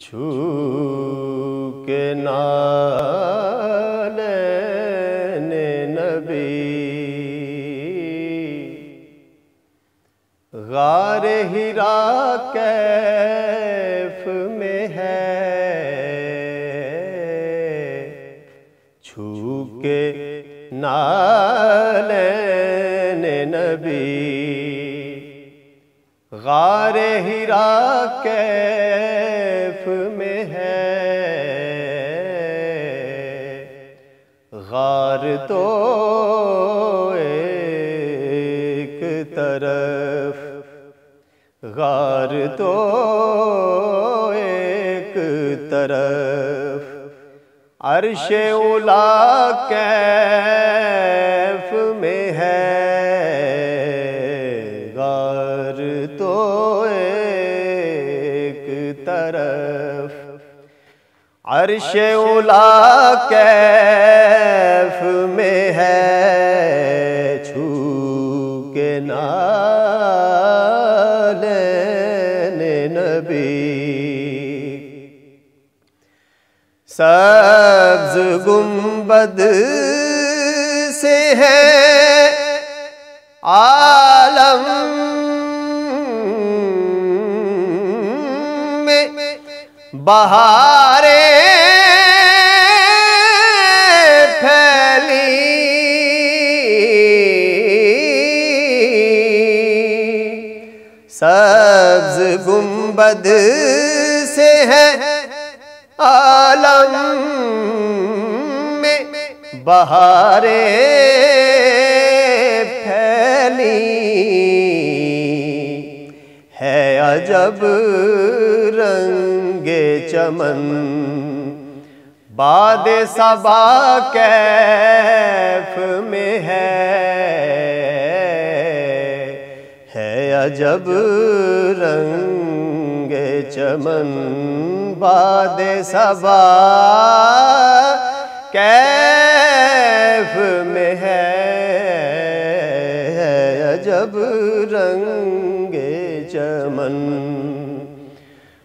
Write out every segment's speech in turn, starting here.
छू के नाले नबी गारे हिरा कैफ में है, छू के नाले नबी गारे हिरा कैफ में है। गार तो एक तरफ, गार तो एक तरफ, अर्शे उला कैफ में है। गार तो एक तरफ, अर्शे उला कैफ में है, छू के नाले नबी। सब्ज गुंबद से है आलम में बहारे फैली, सब्ज गुंबद से है आलम में बहारे फैली। है अजब रंगे चमन बादे सबा कैफ में है। अजब रंगे चमन बादे सबा कैफ में है। अजब रंगे चमन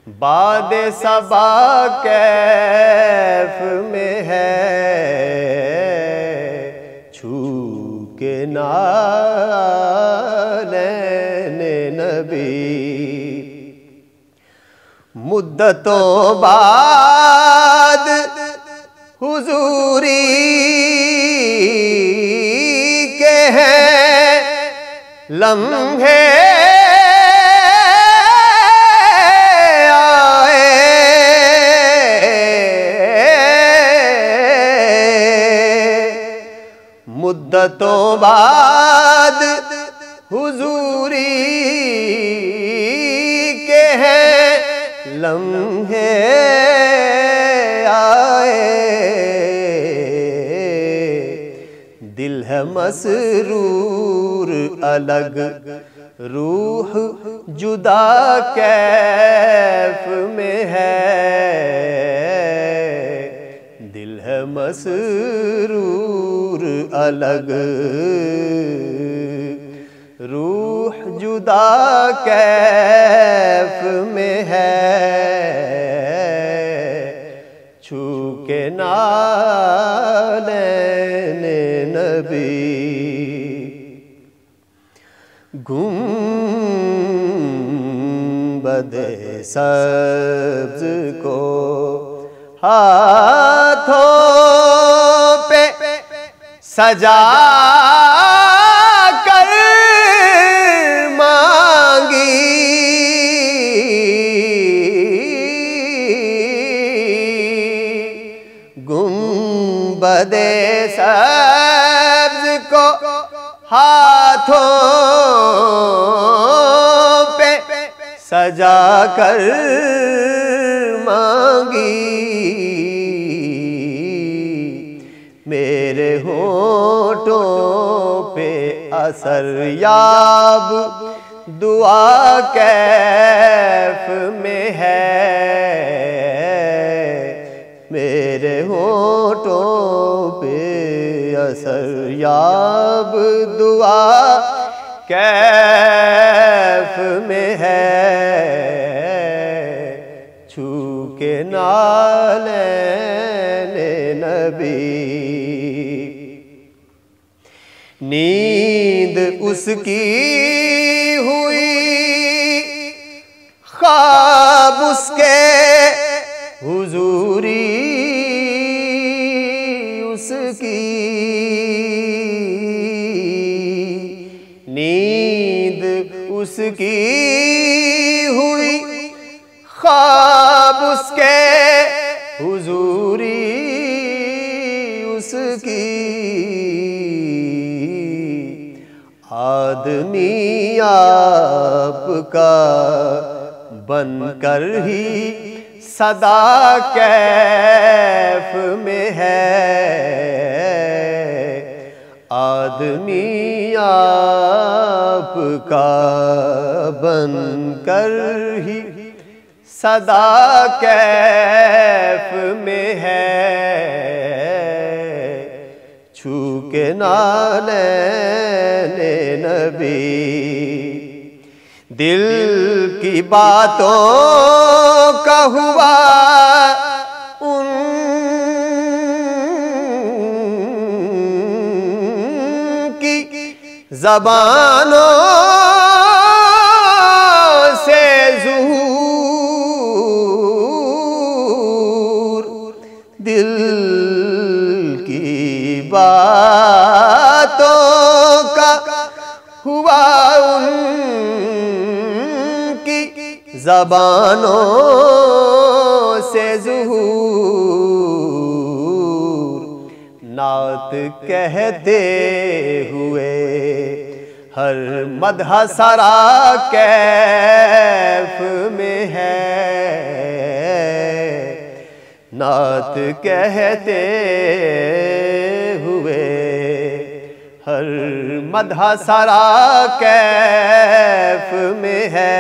बादे सबा कैफ में है, छू के नाले नबी। मुद्दतों बाद हुजूरी के हैं लम्हे आए, मुद्दतों बाद हुजूरी के हैं लम्हे आए। दिल है मसरूर अलग, रूह जुदा कैफ में है। दिल है मसरूर अलग, रूह जुदा कैफ में है, छू के नाले नबी। गुंबदे सब्ज को हाथों पे सजा कर मांगी, गुंबदे सब्ज को हाथों पे सजा कर मांगी। मेरे होठों पे असर याब दुआ कैफ में है। मेरे होठों पे असर याब दुआ कैफ में है, छू के नालैने नबी। नींद उसकी हुई ख्वाब उसके हुजूरी उसकी। नींद उसकी हुई ख्वाब उसके हुजूरी उसकी। आदमी आपका बनकर ही सदा कैफ में है। आदमी आपका बनकर ही सदा कैफ में है। छू के नालैने नबी। दिल की बातों का हुआ उनकी ज़बानों से ज़हूर। दिल की बातों का हुआ उनकी ज़बानों से ज़हूर। नात कहते हुए हर मदह सरा कैफ में है। नात कहते हुए हर मदह सरा कैफ में है।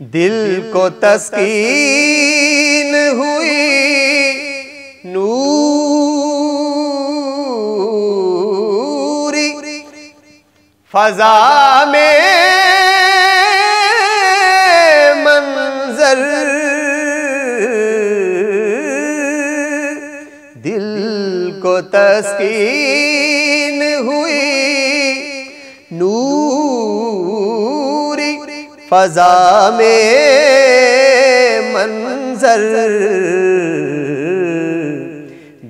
दिल को तस्कीन हुई नूरी फजा में मंजर। दिल को तस्कीन हुई नूरी फजा में मंजर।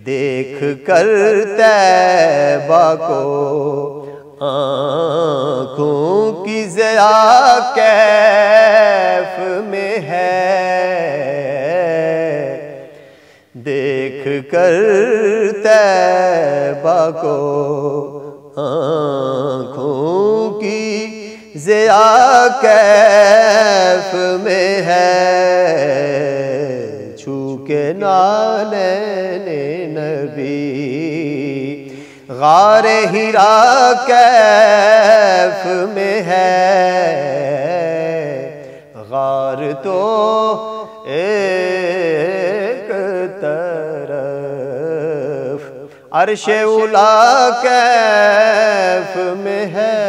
देख कर तैबा को आँखों की ज़िया कैफ में है। देख कर तैबा को आँखों की ज़िया कैफ में है। छू के नालैने नबी। गारे हिरा कैफ में है। गार तो एक तरफ अर्श उला कैफ में है।